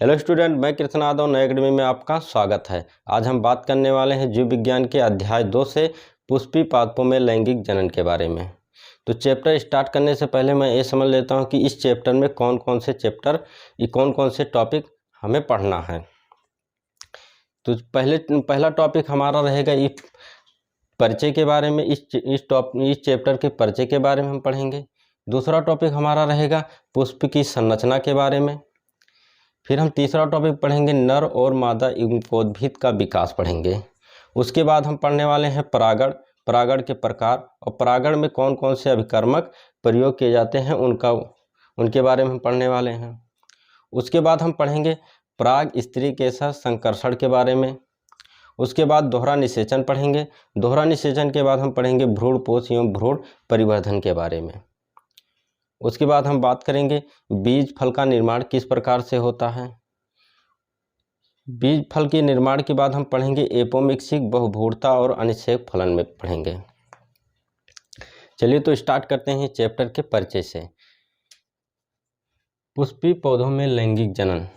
Hello student, मैं कृष्ण यादव नई academy में आपका स्वागत है। आज हम बात करने वाले हैं जीव विज्ञान के अध्याय 2 से पुष्पी पादपों में लैंगिक जनन के बारे में। तो चैप्टर स्टार्ट करने से पहले मैं ये समझ लेता हूं कि इस चैप्टर में कौन कौन से टॉपिक हमें पढ़ना है। तो पहला टॉपिक हमारा रहेगा इस परिचय के बारे में। इस चैप्टर के परिचय के बारे में हम पढ़ेंगे। दूसरा टॉपिक हमारा रहेगा पुष्प की संरचना के बारे में। फिर हम तीसरा टॉपिक पढ़ेंगे नर और मादा युग्मकोद्भिद का विकास पढ़ेंगे। उसके बाद हम पढ़ने वाले हैं परागण के प्रकार और परागण में कौन कौन से अभिकर्मक प्रयोग किए जाते हैं उनके बारे में हम पढ़ने वाले हैं। उसके बाद हम पढ़ेंगे पराग स्त्री के साथ संकर्षण के बारे में। उसके बाद दोहरा निषेचन पढ़ेंगे। दोहरा निषेचन के बाद हम पढ़ेंगे भ्रूणपोष एवं भ्रूण परिवर्धन के बारे में। उसके बाद हम बात करेंगे बीज फल का निर्माण किस प्रकार से होता है। बीज फल के निर्माण के बाद हम पढ़ेंगे एपोमिक्सिक बहुभूरता और अनिषेक फलन में पढ़ेंगे। चलिए तो स्टार्ट करते हैं चैप्टर के परिचय से। पुष्पी पौधों में लैंगिक जनन।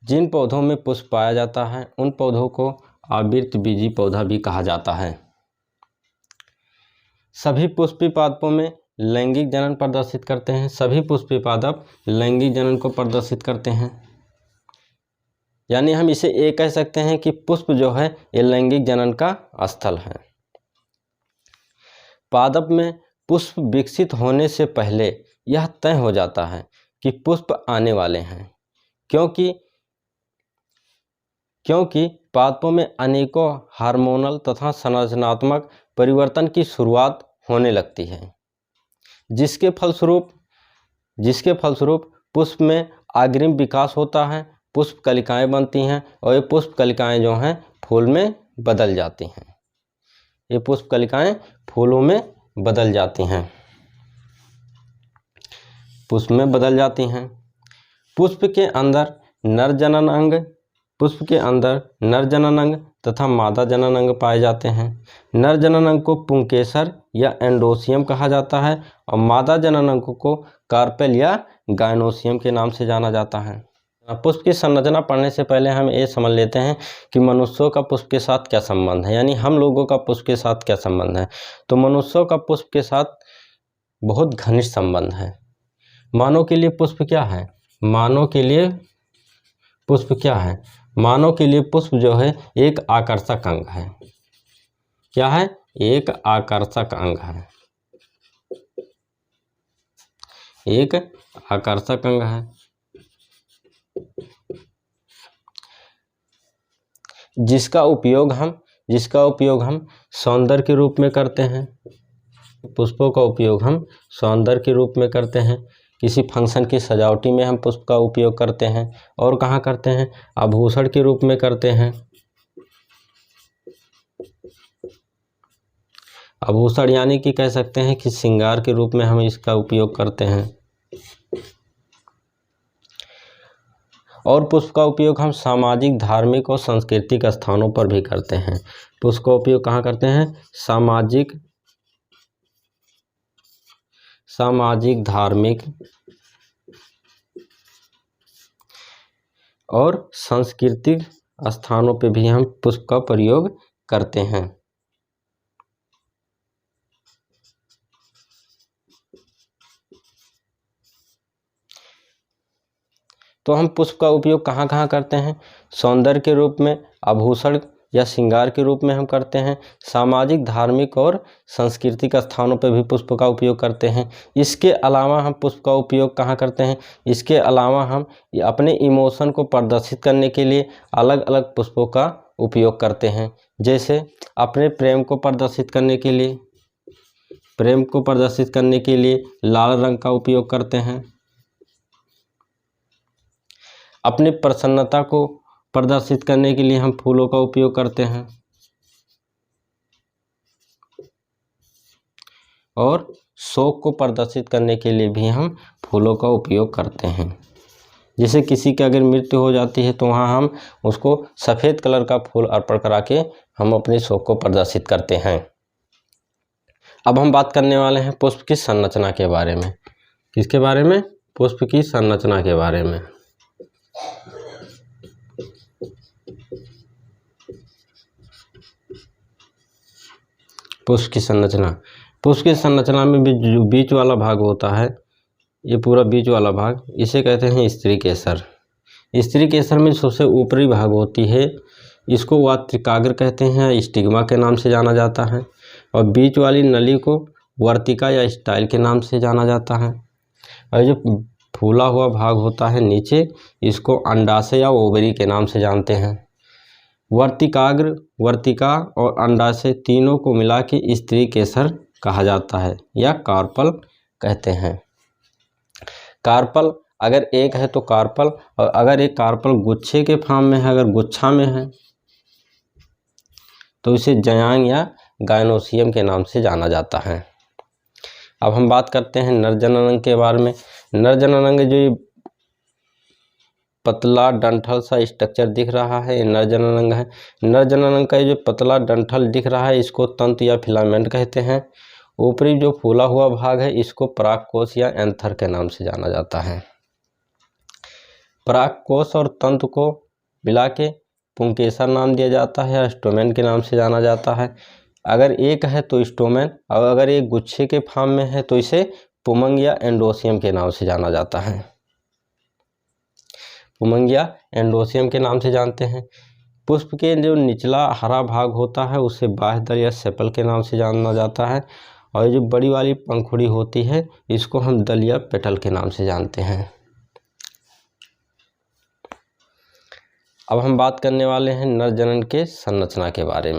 जिन पौधों में पुष्प पाया जाता है उन पौधों को आवृतबीजी पौधा भी कहा जाता है। सभी पुष्पी पादपों में लैंगिक जनन प्रदर्शित करते हैं। सभी पुष्पी पादप लैंगिक जनन को प्रदर्शित करते हैं। यानी हम इसे ये कह सकते हैं कि पुष्प जो है ये लैंगिक जनन का स्थल है। पादप में पुष्प विकसित होने से पहले यह तय हो जाता है कि पुष्प आने वाले हैं, क्योंकि पादपों में अनेकों हार्मोनल तथा संरचनात्मक परिवर्तन की शुरुआत होने लगती है, जिसके फलस्वरूप पुष्प में अग्रिम विकास होता है। पुष्प कलिकाएं बनती हैं और ये पुष्प कलिकाएं जो हैं फूल में बदल जाती हैं। ये पुष्प कलिकाएं फूलों में बदल जाती हैं, पुष्प में बदल जाती हैं। पुष्प के अंदर नर जनन अंग तथा मादा जनन अंग पाए जाते हैं। नर जनन अंग को पुंकेसर या एंडोसियम कहा जाता है और मादा जनन अंग को कार्पेल या गायनोसियम के नाम से जाना जाता है। पुष्प की संरचना पढ़ने से पहले हम ये समझ लेते हैं कि मनुष्यों का पुष्प के साथ क्या संबंध है, यानी हम लोगों का पुष्प के साथ क्या संबंध है। तो मनुष्यों का पुष्प के साथ बहुत घनिष्ठ संबंध है। मानव के लिए पुष्प क्या है? मानव के लिए पुष्प जो है एक आकर्षक अंग है। क्या है? एक आकर्षक अंग है। एक आकर्षक अंग है जिसका उपयोग हम सौंदर्य के रूप में करते हैं। पुष्पों का उपयोग हम सौंदर्य के रूप में करते हैं। किसी फंक्शन की सजावटी में हम पुष्प का उपयोग करते हैं। और कहाँ करते हैं? आभूषण के रूप में करते हैं। आभूषण यानी कि कह सकते हैं कि श्रृंगार के रूप में हम इसका उपयोग करते हैं। और पुष्प का उपयोग हम सामाजिक, धार्मिक और सांस्कृतिक स्थानों पर भी करते हैं। पुष्प का उपयोग कहाँ करते हैं? सामाजिक, धार्मिक और सांस्कृतिक स्थानों पर भी हम पुष्प का प्रयोग करते हैं। तो हम पुष्प का उपयोग कहाँ कहाँ करते हैं? सौंदर्य के रूप में, आभूषण या श्रृंगार के रूप में हम करते हैं। सामाजिक, धार्मिक और सांस्कृतिक स्थानों पर भी पुष्प का उपयोग करते हैं। इसके अलावा हम पुष्प का उपयोग कहाँ करते हैं? इसके अलावा हम अपने इमोशन को प्रदर्शित करने के लिए अलग अलग पुष्पों का उपयोग करते हैं। जैसे अपने प्रेम को प्रदर्शित करने के लिए लाल रंग का उपयोग करते हैं। अपनी प्रसन्नता को प्रदर्शित करने के लिए हम फूलों का उपयोग करते हैं। और शोक को प्रदर्शित करने के लिए भी हम फूलों का उपयोग करते हैं। जैसे किसी की अगर मृत्यु हो जाती है तो वहाँ हम उसको सफ़ेद कलर का फूल अर्पण करा के हम अपने शोक को प्रदर्शित करते हैं। अब हम बात करने वाले हैं पुष्प की संरचना के बारे में। किसके बारे में? पुष्प की संरचना के बारे में। पुष्प की संरचना। पुष्प की संरचना में भी जो बीच वाला भाग होता है, ये पूरा बीच वाला भाग, इसे कहते हैं स्त्री केसर। स्त्री केसर में सबसे ऊपरी भाग होती है, इसको वार्तिकाग्र कहते हैं, स्टिग्मा के नाम से जाना जाता है। और बीच वाली नली को वर्तिका या स्टाइल के नाम से जाना जाता है। और जो फूला हुआ भाग होता है नीचे, इसको अंडाशय या ओवरी के नाम से जानते हैं। वर्तिकाग्र, वर्तिका और अंडाशय तीनों को मिला के स्त्री केसर कहा जाता है या कार्पल कहते हैं। कार्पल अगर एक है तो कार्पल, और अगर एक कार्पल गुच्छे के फॉर्म में है, अगर गुच्छा में है तो इसे जयांग या गायनोसियम के नाम से जाना जाता है। अब हम बात करते हैं नर जननांग के बारे में। नर जननांग जो ये पतला डंठल सा स्ट्रक्चर दिख रहा है, ये नर जननांग है। नर जननांग का ये जो पतला डंठल दिख रहा है, इसको तंतु या फिलामेंट कहते हैं। ऊपरी जो फूला हुआ भाग है, इसको परागकोश या एंथर के नाम से जाना जाता है। परागकोश और तंतु को मिला के पुंकेसर नाम दिया जाता है, स्टोमेन के नाम से जाना जाता है। अगर एक है तो स्टोमेन, और अगर एक गुच्छे के फॉर्म में है तो इसे पुमंग या एंडोसियम के नाम से जाना जाता है। पुमंग या एंडोसियम के नाम से जानते हैं। पुष्प के जो निचला हरा भाग होता है, उसे बाह्य दल या सेपल के नाम से जाना जाता है। और जो बड़ी वाली पंखुड़ी होती है, इसको हम दल या पेटल के नाम से जानते हैं। अब हम बात करने वाले हैं नर जनन के संरचना के बारे में।